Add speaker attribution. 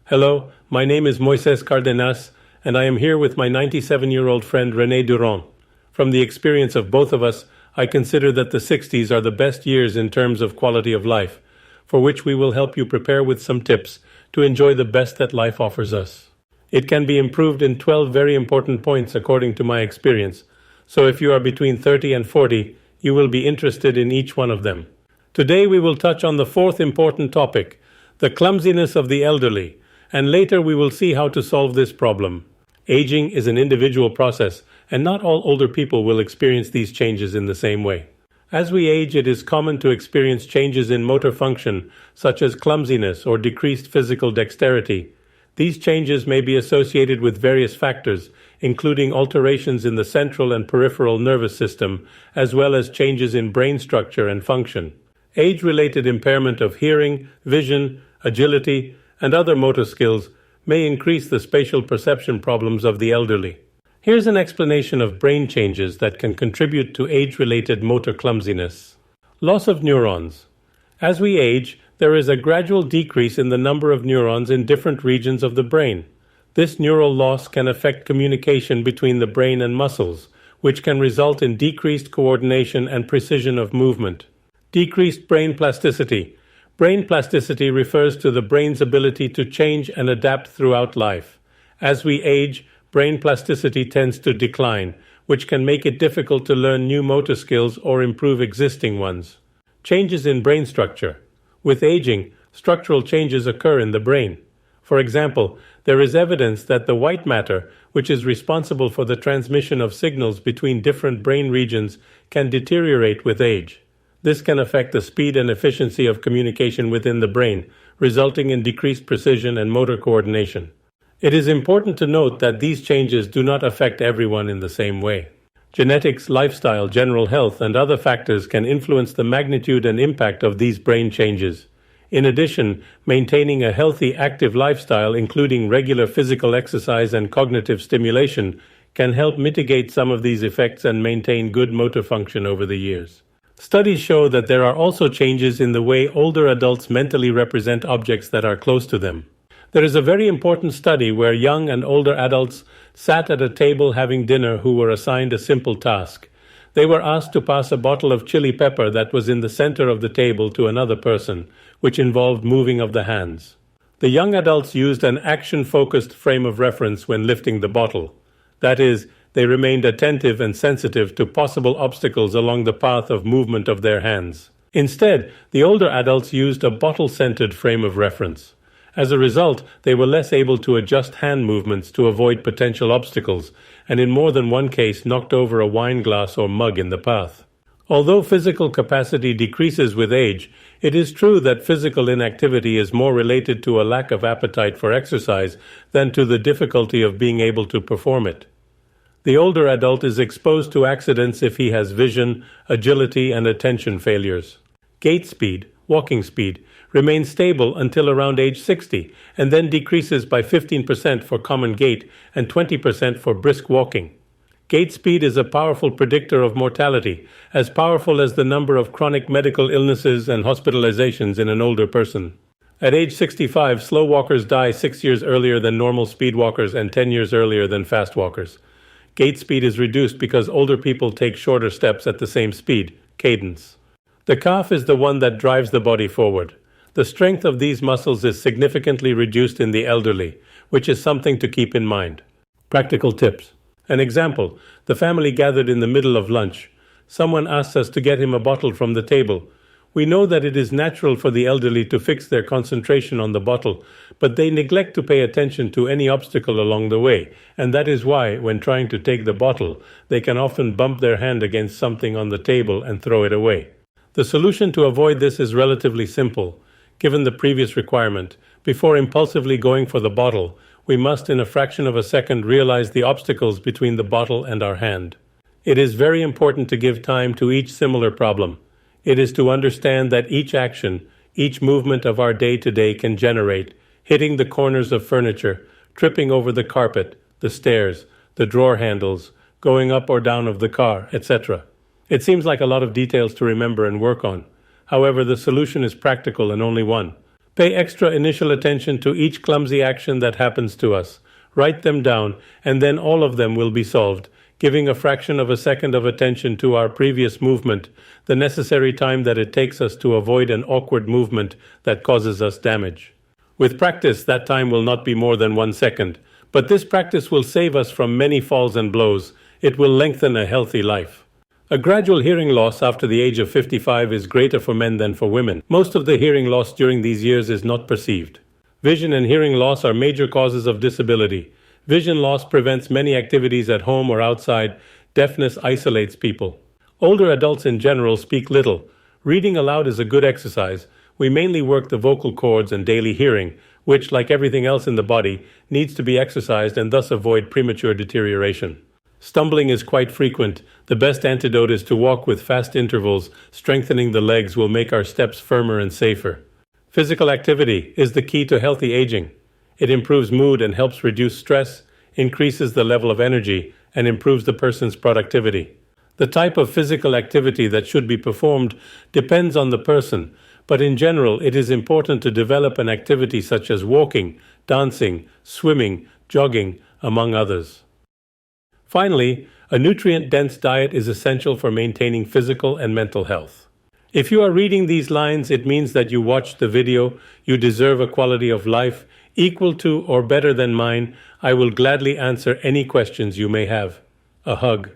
Speaker 1: Hello, my name is Moisés Cárdenas, and I am here with my 97-year-old friend René Durand. From the experience of both of us, I consider that the 60s are the best years in terms of quality of life, for which we will help you prepare with some tips to enjoy the best that life offers us. It can be improved in 12 very important points according to my experience, so if you are between 30 and 40, you will be interested in each one of them. Today we will touch on the fourth important topic, the clumsiness of the elderly, and later we will see how to solve this problem. Aging is an individual process, and not all older people will experience these changes in the same way. As we age, it is common to experience changes in motor function, such as clumsiness or decreased physical dexterity. These changes may be associated with various factors, including alterations in the central and peripheral nervous system, as well as changes in brain structure and function. Age-related impairment of hearing, vision, agility, and other motor skills may increase the spatial perception problems of the elderly. Here's an explanation of brain changes that can contribute to age-related motor clumsiness. Loss of neurons. As we age, there is a gradual decrease in the number of neurons in different regions of the brain. This neural loss can affect communication between the brain and muscles, which can result in decreased coordination and precision of movement. Decreased brain plasticity. Brain plasticity refers to the brain's ability to change and adapt throughout life. As we age, brain plasticity tends to decline, which can make it difficult to learn new motor skills or improve existing ones. Changes in brain structure. With aging, structural changes occur in the brain. For example, there is evidence that the white matter, which is responsible for the transmission of signals between different brain regions, can deteriorate with age. This can affect the speed and efficiency of communication within the brain, resulting in decreased precision and motor coordination. It is important to note that these changes do not affect everyone in the same way. Genetics, lifestyle, general health, and other factors can influence the magnitude and impact of these brain changes. In addition, maintaining a healthy, active lifestyle, including regular physical exercise and cognitive stimulation, can help mitigate some of these effects and maintain good motor function over the years. Studies show that there are also changes in the way older adults mentally represent objects that are close to them. There is a very important study where young and older adults sat at a table having dinner who were assigned a simple task. They were asked to pass a bottle of chili pepper that was in the center of the table to another person, which involved moving of the hands. The young adults used an action-focused frame of reference when lifting the bottle. That is, they remained attentive and sensitive to possible obstacles along the path of movement of their hands. Instead, the older adults used a bottle-centered frame of reference. As a result, they were less able to adjust hand movements to avoid potential obstacles, and in more than one case knocked over a wine glass or mug in the path. Although physical capacity decreases with age, it is true that physical inactivity is more related to a lack of appetite for exercise than to the difficulty of being able to perform it. The older adult is exposed to accidents if he has vision, agility, and attention failures. Gait speed, walking speed, remains stable until around age 60 and then decreases by 15% for common gait and 20% for brisk walking. Gait speed is a powerful predictor of mortality, as powerful as the number of chronic medical illnesses and hospitalizations in an older person. At age 65, slow walkers die 6 years earlier than normal speed walkers and 10 years earlier than fast walkers. Gait speed is reduced because older people take shorter steps at the same speed, cadence. The calf is the one that drives the body forward. The strength of these muscles is significantly reduced in the elderly, which is something to keep in mind. Practical tips. An example, the family gathered in the middle of lunch. Someone asks us to get him a bottle from the table. We know that it is natural for the elderly to fix their concentration on the bottle, but they neglect to pay attention to any obstacle along the way, and that is why, when trying to take the bottle, they can often bump their hand against something on the table and throw it away. The solution to avoid this is relatively simple. Given the previous requirement, before impulsively going for the bottle, we must in a fraction of a second realize the obstacles between the bottle and our hand. It is very important to give time to each similar problem. It is to understand that each action, each movement of our day-to-day can generate, hitting the corners of furniture, tripping over the carpet, the stairs, the drawer handles, going up or down of the car, etc. It seems like a lot of details to remember and work on. However, the solution is practical and only one. Pay extra initial attention to each clumsy action that happens to us. Write them down, and then all of them will be solved, giving a fraction of a second of attention to our previous movement, the necessary time that it takes us to avoid an awkward movement that causes us damage. With practice, that time will not be more than 1 second, but this practice will save us from many falls and blows. It will lengthen a healthy life. A gradual hearing loss after the age of 55 is greater for men than for women. Most of the hearing loss during these years is not perceived. Vision and hearing loss are major causes of disability. Vision loss prevents many activities at home or outside. Deafness isolates people. Older adults in general speak little. Reading aloud is a good exercise. We mainly work the vocal cords and daily hearing, which, like everything else in the body, needs to be exercised and thus avoid premature deterioration. Stumbling is quite frequent. The best antidote is to walk with fast intervals. Strengthening the legs will make our steps firmer and safer. Physical activity is the key to healthy aging. It improves mood and helps reduce stress, increases the level of energy, and improves the person's productivity. The type of physical activity that should be performed depends on the person, but in general it is important to develop an activity such as walking, dancing, swimming, jogging, among others. Finally, a nutrient-dense diet is essential for maintaining physical and mental health. If you are reading these lines, it means that you watched the video. You deserve a quality of life equal to or better than mine. I will gladly answer any questions you may have. A hug.